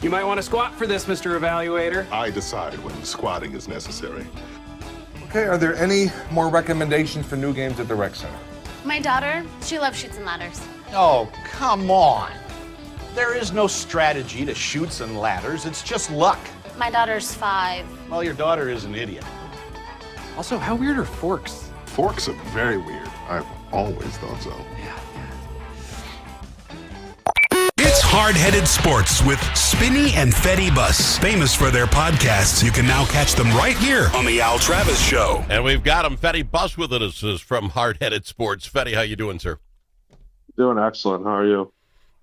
You might want to squat for this, Mr. Evaluator. I decide when squatting is necessary. Okay, are there any more recommendations for new games at the rec center? My daughter, she loves Chutes and Ladders. Oh, come on. There is no strategy to Chutes and Ladders. It's just luck. My daughter's 5. Well, your daughter is an idiot. Also, how weird are forks? Forks are very weird. I've always thought so. It's Hard-Headed Sports with Spinney and Fetty Bus. Famous for their podcasts, you can now catch them right here on the Al Travis Show. And we've got him, Fetty Bus, with us from Hard-Headed Sports. Fetty, how you doing, sir? Doing excellent. How are you?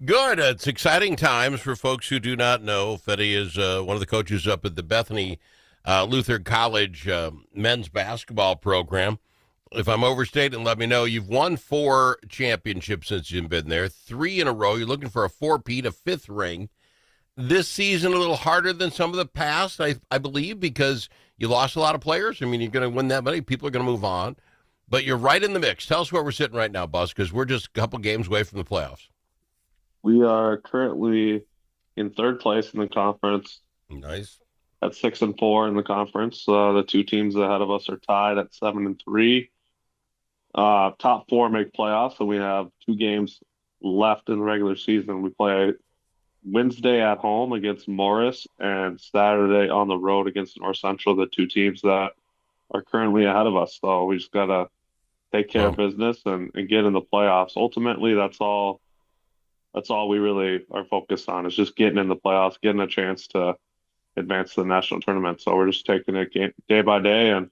Good. It's exciting times for folks who do not know. Fetty is one of the coaches up at the Bethany Luther College men's basketball program. If I'm overstating, let me know. You've won 4 championships since you've been there, 3 in a row. You're looking for a 4-peat, a 5th ring. This season a little harder than some of the past, I believe, because you lost a lot of players. I mean, you're going to win that many. People are going to move on. But you're right in the mix. Tell us where we're sitting right now, Buzz, because we're just a couple games away from the playoffs. We are currently in 3rd place in the conference. Nice. At 6-4 in the conference. The 2 teams ahead of us are tied at 7-3. Top 4 make playoffs, and we have 2 games left in the regular season. We play Wednesday at home against Morris and Saturday on the road against North Central, the 2 teams that are currently ahead of us. So we just got to take care of business and get in the playoffs. Ultimately, that's all we really are focused on, is just getting in the playoffs, getting a chance to advance to the national tournament. So we're just taking it day by day and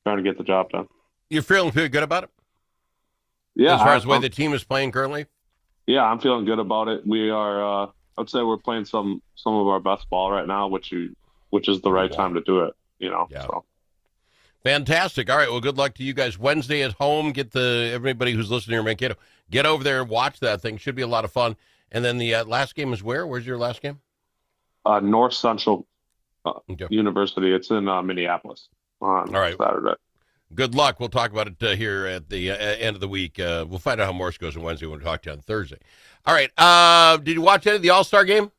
trying to get the job done. You're feeling pretty good about it? Yeah. As far as the way the team is playing currently? Yeah, I'm feeling good about it. We are, I'd say we're playing some of our best ball right now, which is the right time to do it, Yeah. So. Fantastic. All right, well, good luck to you guys. Wednesday at home, everybody who's listening here, Mankato, get over there and watch that thing. Should be a lot of fun. And then the last game is where? Where's your last game? North Central University. It's in Minneapolis on Saturday. Good luck. We'll talk about it here at the end of the week. We'll find out how Morris goes on Wednesday. We'll talk to you on Thursday. All right. Did you watch any of the All-Star game?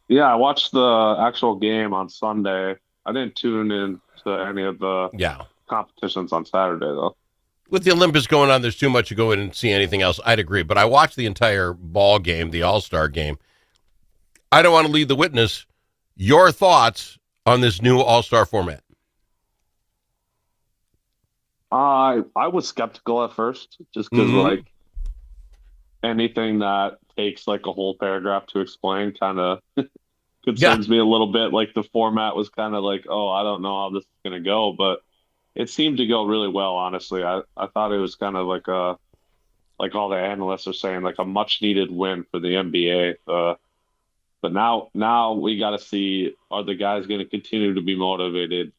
Yeah, I watched the actual game on Sunday. I didn't tune in to any of the competitions on Saturday, though. With the Olympics going on, there's too much to go in and see anything else. I'd agree. But I watched the entire ball game, the All-Star game. I don't want to lead the witness. Your thoughts on this new All-Star format? I was skeptical at first, just because anything that takes like a whole paragraph to explain kind of concerns me a little bit. Like the format was kind of like, oh, I don't know how this is going to go, but it seemed to go really well. Honestly, I thought it was kind of like all the analysts are saying, like a much needed win for the NBA. But now we got to see, are the guys going to continue to be motivated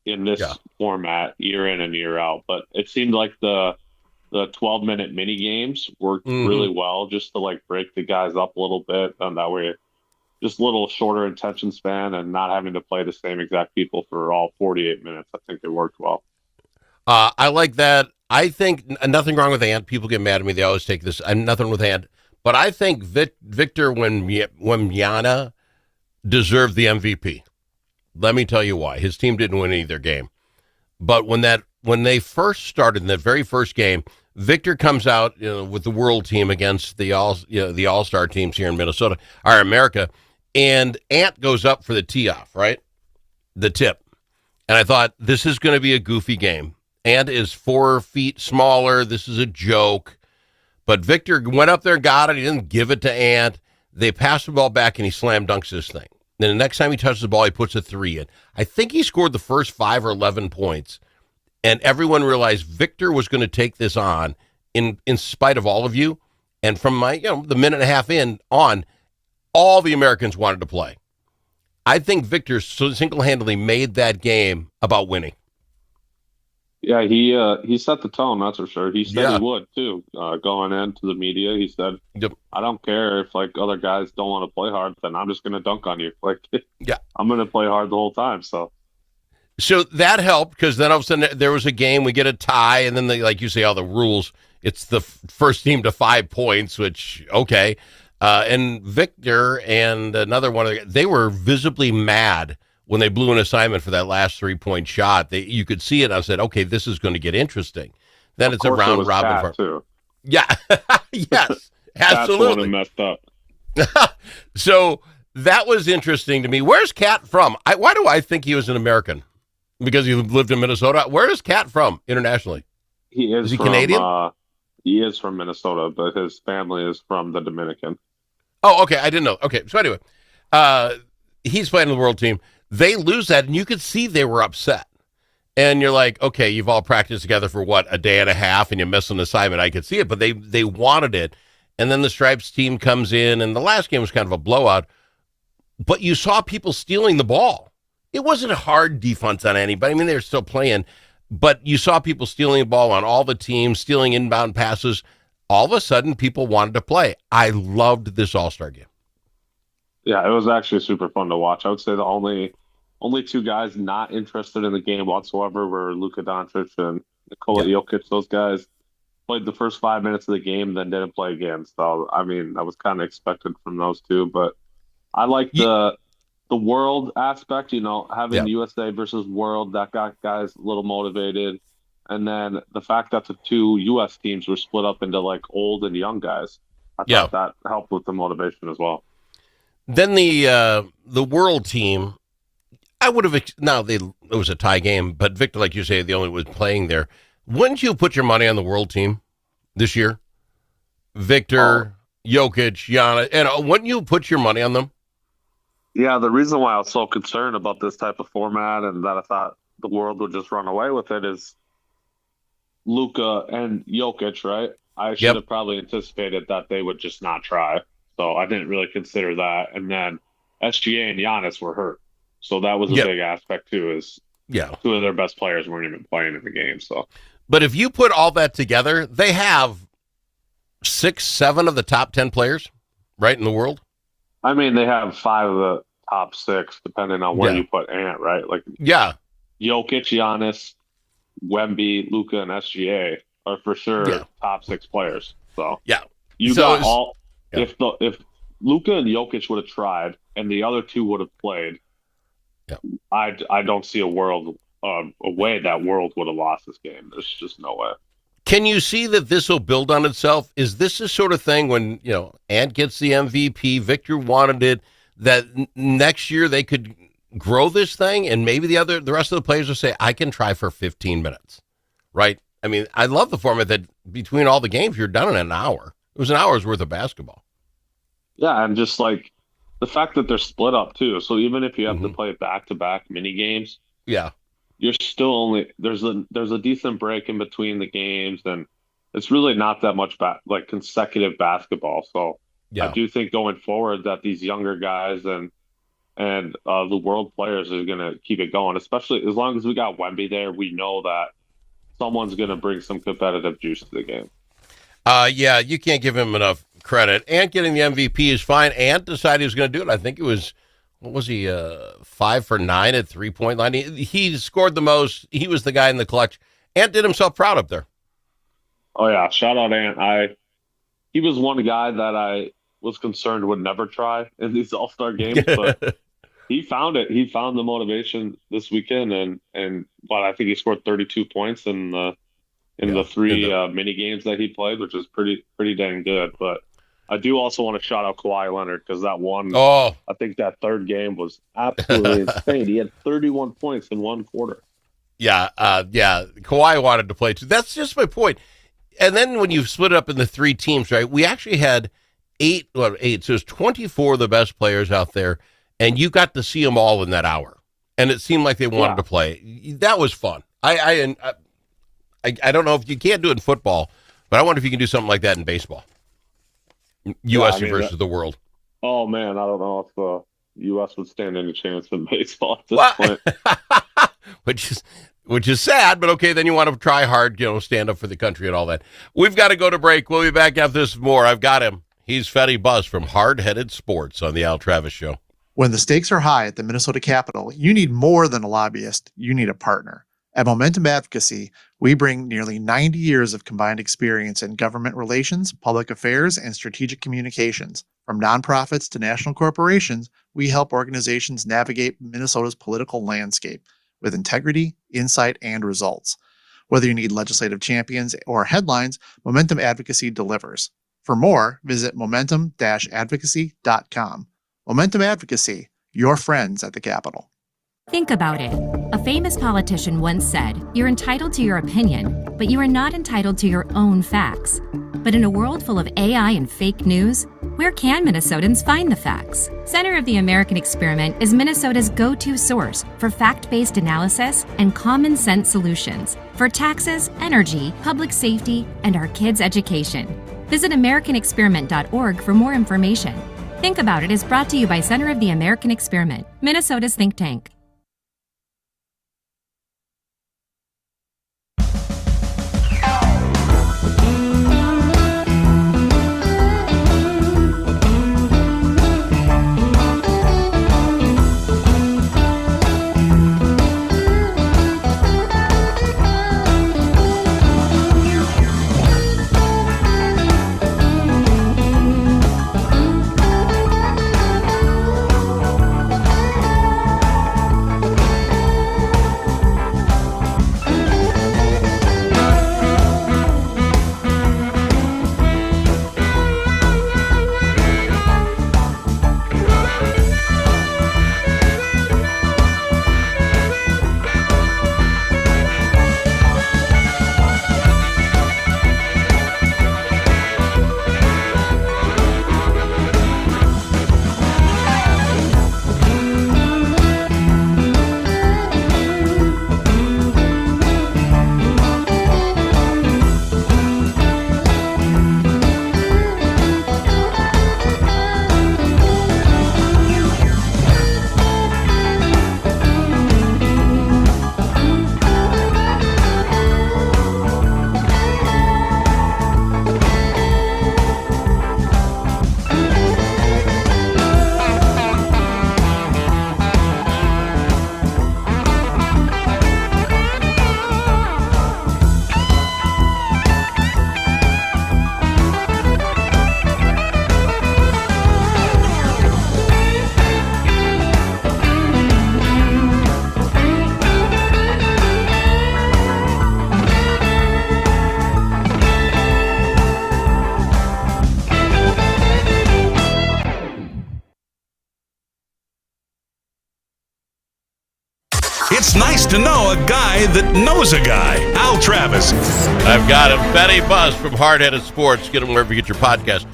in this format year in and year out? But it seemed like the 12-minute mini games worked really well, just to like break the guys up a little bit, and that way just a little shorter attention span and not having to play the same exact people for all 48 minutes. I think it worked well. I like that. I think nothing wrong with Ant. People get mad at me. They always take this. I'm nothing with Ant. But I think Victor Wembanyama deserved the MVP. Let me tell you why. His team didn't win either game. But when they first started in that very first game, Victor comes out with the world team against the All-Star teams here in Minnesota, or America, and Ant goes up for the tee-off, right? The tip. And I thought, this is going to be a goofy game. Ant is 4 feet smaller. This is a joke. But Victor went up there, got it. He didn't give it to Ant. They passed the ball back, and he slam dunks this thing. Then the next time he touches the ball, he puts a 3 in. I think he scored the first 5 or 11 points. And everyone realized Victor was going to take this on in spite of all of you. And from the minute and a half in on, all the Americans wanted to play. I think Victor single-handedly made that game about winning. Yeah, he set the tone, that's for sure. He said he would, too. Going into the media, he said, I don't care if, like, other guys don't want to play hard, then I'm just going to dunk on you. Like, I'm going to play hard the whole time, So that helped, because then all of a sudden there was a game, we get a tie, and then, like you say, all the rules, it's the first team to 5 points, which, okay. And Victor and another one, they were visibly mad when they blew an assignment for that last 3-point shot. You could see it. I said, okay, this is going to get interesting. Then it's a round robin. Cat, too. Yeah. Yes, That's the one absolutely. who messed up. So that was interesting to me. Where's Cat from? Why do I think he was an American? Because he lived in Minnesota. Where is Cat from internationally? Is he from, Canadian? He is from Minnesota, but his family is from the Dominican. Oh, okay. I didn't know. Okay. So anyway, he's playing on the world team. They lose that, and you could see they were upset. And you're like, okay, you've all practiced together for what, a day and a half, and you miss an assignment. I could see it, but they wanted it. And then the Stripes team comes in, and the last game was kind of a blowout. But you saw people stealing the ball. It wasn't a hard defense on anybody. I mean, they were still playing, but you saw people stealing the ball on all the teams, stealing inbound passes. All of a sudden, people wanted to play. I loved this All-Star game. Yeah, it was actually super fun to watch. I would say the only two guys not interested in the game whatsoever were Luka Doncic and Nikola Jokic. Those guys played the first 5 minutes of the game, then didn't play again. So, I mean, that was kind of expected from those two. But I like the world aspect, having USA versus world. That got guys a little motivated. And then the fact that the two U.S. teams were split up into, like, old and young guys. I thought that helped with the motivation as well. Then the world team, I would have it was a tie game, but Victor, like you say, the only was playing there. Wouldn't you put your money on the world team this year? Victor, Jokic, Giannis, and wouldn't you put your money on them? Yeah, the reason why I was so concerned about this type of format and that I thought the world would just run away with it is Luka and Jokic, right? I should have probably anticipated that they would just not try. So I didn't really consider that. And then SGA and Giannis were hurt. So that was a big aspect too, is two of their best players weren't even playing in the game. So, but if you put all that together, they have 6, 7 of the top 10 players, right, in the world. I mean, they have 5 of the top 6, depending on where you put Ant, right? Like, Jokic, Giannis, Wemby, Luka, and SGA are for sure top 6 players. So you got all. If Luka and Jokic would have tried and the other two would have played, I don't see a way that world would have lost this game. There's just no way. Can you see that this will build on itself? Is this the sort of thing when, Ant gets the MVP, Victor wanted it, that next year they could grow this thing and maybe the rest of the players will say, I can try for 15 minutes, right? I mean, I love the format that between all the games, you're done in an hour. It was an hour's worth of basketball. Yeah, and just like the fact that they're split up too. So even if you have to play back-to-back mini games, you're still only there's a decent break in between the games, and it's really not that much consecutive basketball. So I do think going forward that these younger guys and the world players are going to keep it going, especially as long as we got Wemby there. We know that someone's going to bring some competitive juice to the game. You can't give him enough credit. Ant getting the MVP is fine. Ant decided he was going to do it. I think it was, 5 for 9 at 3-point line. He scored the most. He was the guy in the clutch. Ant did himself proud up there. Oh, yeah. Shout out Ant. He was one guy that I was concerned would never try in these All-Star games, but he found it. He found the motivation this weekend, and I think he scored 32 points in the 3 mini games that he played, which is pretty dang good. But I do also want to shout out Kawhi Leonard because that one, I think that third game was absolutely insane. He had 31 points in one quarter. Kawhi wanted to play too. That's just my point. And then when you split it up in the 3 teams, right, we actually had 8, so there's 24 of the best players out there, and you got to see them all in that hour. And it seemed like they wanted to play. That was fun. I don't know if you can't do it in football, but I wonder if you can do something like that in baseball. U.S. versus the world. Oh, man, I don't know if the U.S. would stand any chance in baseball at this point. Which is sad, but okay, then you want to try hard, stand up for the country and all that. We've got to go to break. We'll be back after this more. I've got him. He's Fetty Bus from Hard Headed Sports on the Al Travis Show. When the stakes are high at the Minnesota Capitol, you need more than a lobbyist. You need a partner. At Momentum Advocacy, we bring nearly 90 years of combined experience in government relations, public affairs, and strategic communications. From nonprofits to national corporations, we help organizations navigate Minnesota's political landscape with integrity, insight, and results. Whether you need legislative champions or headlines, Momentum Advocacy delivers. For more, visit momentum-advocacy.com. Momentum Advocacy, your friends at the Capitol. Think about it. A famous politician once said, "You're entitled to your opinion, but you are not entitled to your own facts." But in a world full of AI and fake news, where can Minnesotans find the facts? Center of the American Experiment is Minnesota's go-to source for fact-based analysis and common sense solutions for taxes, energy, public safety, and our kids' education. Visit AmericanExperiment.org for more information. Think About It is brought to you by Center of the American Experiment, Minnesota's think tank. It's nice to know a guy that knows a guy. Al Travis. I've got him, Fetty Buzz from Hard-Headed Sports. Get him wherever you get your podcast.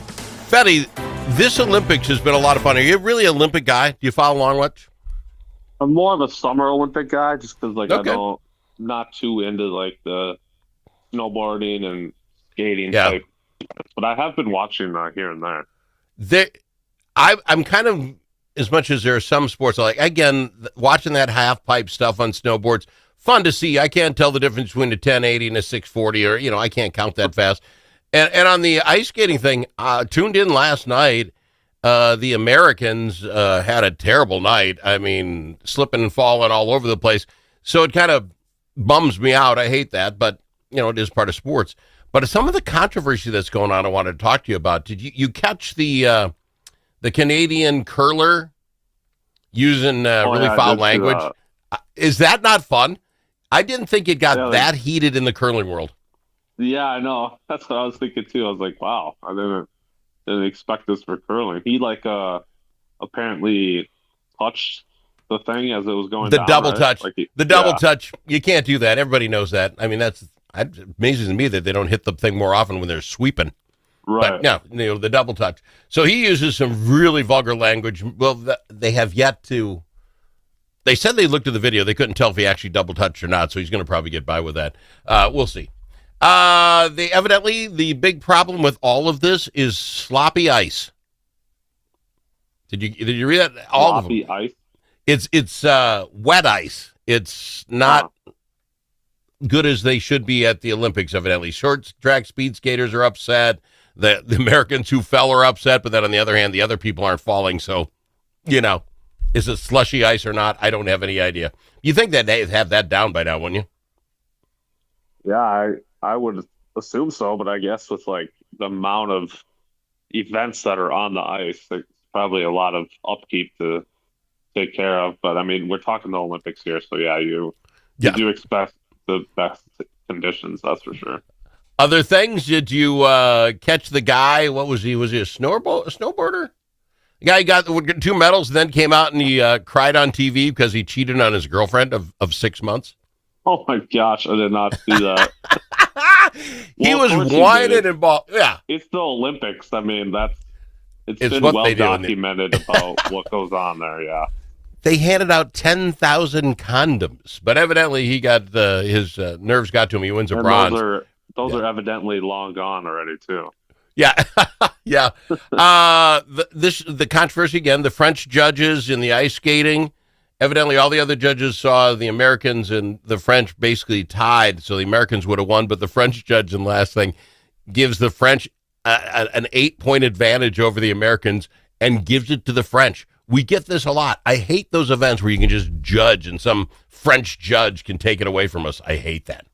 Fetty, this Olympics has been a lot of fun. Are you really an Olympic guy? Do you follow along much? I'm more of a summer Olympic guy, just because Okay. I'm not too into like the snowboarding and skating Yeah. type. But I have been watching here and there. I'm kind of, as much as there are some sports, like, again, watching that half pipe stuff on snowboards, fun to see. I can't tell the difference between a 1080 and a 640, or, I can't count that fast. And on the ice skating thing, tuned in last night, the Americans had a terrible night. I mean, slipping and falling all over the place. So it kind of bums me out. I hate that, but, it is part of sports. But some of the controversy that's going on, I wanted to talk to you about. Did you catch the Canadian curler using really foul language? Is that not fun? I didn't think it got that heated in the curling world. Yeah, I know. That's what I was thinking too. I was like, wow, I didn't expect this for curling. He apparently touched the thing as it was going the down, double right? touch. The double touch. You can't do that. Everybody knows that. I mean, it amazes me that they don't hit the thing more often when they're sweeping. Right. But no, the double touch. So he uses some really vulgar language. Well, they have yet to. They said they looked at the video. They couldn't tell if he actually double touched or not. So he's going to probably get by with that. We'll see. The big problem with all of this is sloppy ice. Did you read that? All sloppy of them. Ice. It's wet ice. It's not good as they should be at the Olympics, evidently. Short track speed skaters are upset. The Americans who fell are upset, but then on the other hand, the other people aren't falling. So, is it slushy ice or not? I don't have any idea. You think that they'd have that down by now, wouldn't you? Yeah, I would assume so, but I guess with like the amount of events that are on the ice, there's probably a lot of upkeep to take care of. But I mean, we're talking the Olympics here, so yeah, you do expect the best conditions, that's for sure. Other things? Did you catch the guy? What was he? Was he a snowboarder? The guy got 2 medals, and then came out and he cried on TV because he cheated on his girlfriend of 6 months. Oh my gosh, I did not see that. He was whining and ball. Yeah, it's the Olympics. I mean, it's been what well they do documented about what goes on there. Yeah, they handed out 10,000 condoms, but evidently he got his nerves got to him. He wins a bronze. Those are evidently long gone already too. Yeah, yeah. The controversy again. The French judges in the ice skating. Evidently, all the other judges saw the Americans and the French basically tied, so the Americans would have won. But the French judge in the last thing gives the French an 8-point advantage over the Americans and gives it to the French. We get this a lot. I hate those events where you can just judge and some French judge can take it away from us. I hate that.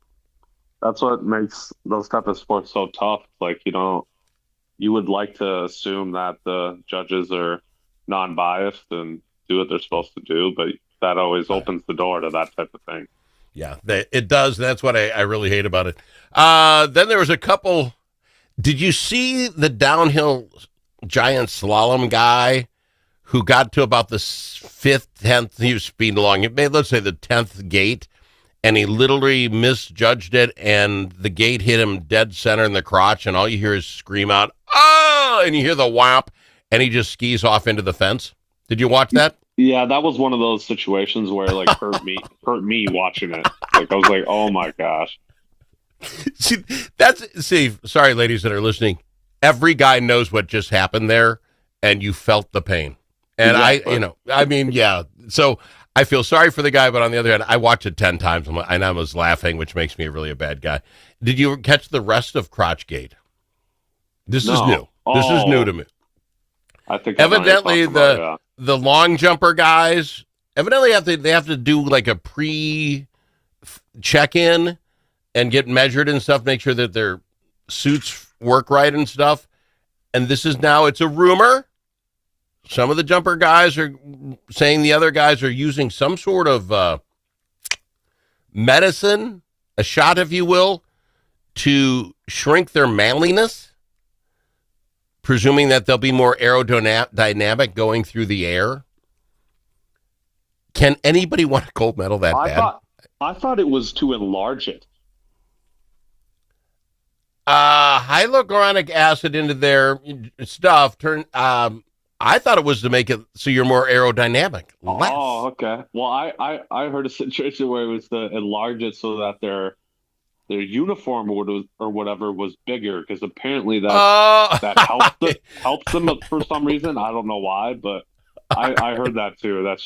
That's what makes those type of sports so tough. Like, you would like to assume that the judges are non-biased and do what they're supposed to do, but that always opens the door to that type of thing. Yeah, it does. That's what I really hate about it. Then there was a couple. Did you see the downhill giant slalom guy who got to about the 5th, 10th? He was speeding along. Let's say the 10th gate, and he literally misjudged it, and the gate hit him dead center in the crotch, and all you hear is scream out, "Oh!" and you hear the whomp, and he just skis off into the fence. Did you watch that? Yeah, that was one of those situations where like hurt me watching it. Like I was like, oh my gosh. Sorry, ladies that are listening. Every guy knows what just happened there, and you felt the pain. And exactly. So I feel sorry for the guy, but on the other hand, I watched it 10 times, and I was laughing, which makes me really a bad guy. Did you catch the rest of Crotchgate? This is new. This is new to me. I think evidently the long jumper guys evidently they have to do like a pre-check-in and get measured and stuff, make sure that their suits work right and stuff. And this is now, it's a rumor. Some of the jumper guys are saying the other guys are using some sort of medicine, a shot, if you will, to shrink their manliness, presuming that they'll be more aerodynamic going through the air. Can anybody want a gold medal that bad? I thought it was to enlarge it. Hyaluronic acid into their stuff. I thought it was to make it so you're more aerodynamic. Oh, okay. Well, I heard a situation where it was to enlarge it so that their uniform or whatever was bigger, because apparently that helps them for some reason. I don't know why, but I heard that too. That's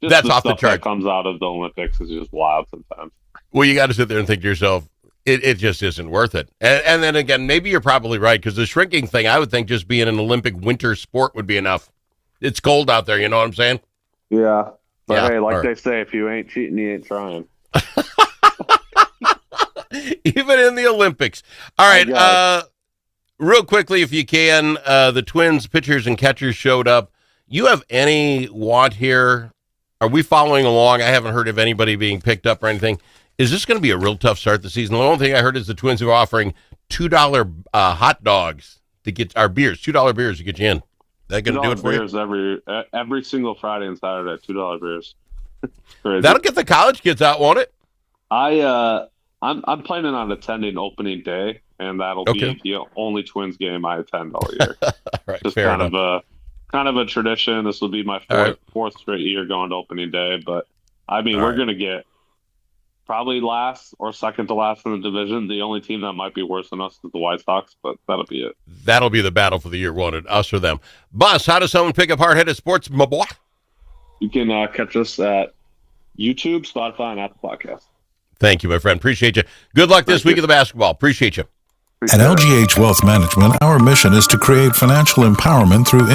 that's the off the stuff chart. that comes out of the Olympics is just wild sometimes. Well, you got to sit there and think to yourself, it just isn't worth it. And then again, maybe you're probably right, because the shrinking thing, I would think just being an Olympic winter sport would be enough. It's cold out there, you know what I'm saying? Yeah. But yeah, hey, like they say, if you ain't cheating, you ain't trying. Even in the Olympics. All right. Real quickly, if you can, the Twins pitchers and catchers showed up. You have any want here? Are we following along? I haven't heard of anybody being picked up or anything. Is this going to be a real tough start to the season? The only thing I heard is the Twins are offering $2 hot dogs to get our beers, $2 beers to get you in. Is that going to do it for you? Every single Friday and Saturday, $2 beers. That'll get the college kids out, won't it? I'm planning on attending opening day, and that'll be the only Twins game I attend all year. All right, just fair kind enough. of a tradition. This will be my fourth straight year going to opening day, but I mean, we're going to get probably last or second to last in the division. The only team that might be worse than us is the White Sox, but that'll be it. That'll be the battle for the year, won't it? Us or them. Bus, how does someone pick up Hard-Headed Sports, my boy? You can catch us at YouTube, Spotify, and Apple Podcasts. Thank you, my friend. Appreciate you. Good luck this week of the basketball. Appreciate you. At LGH Wealth Management, our mission is to create financial empowerment through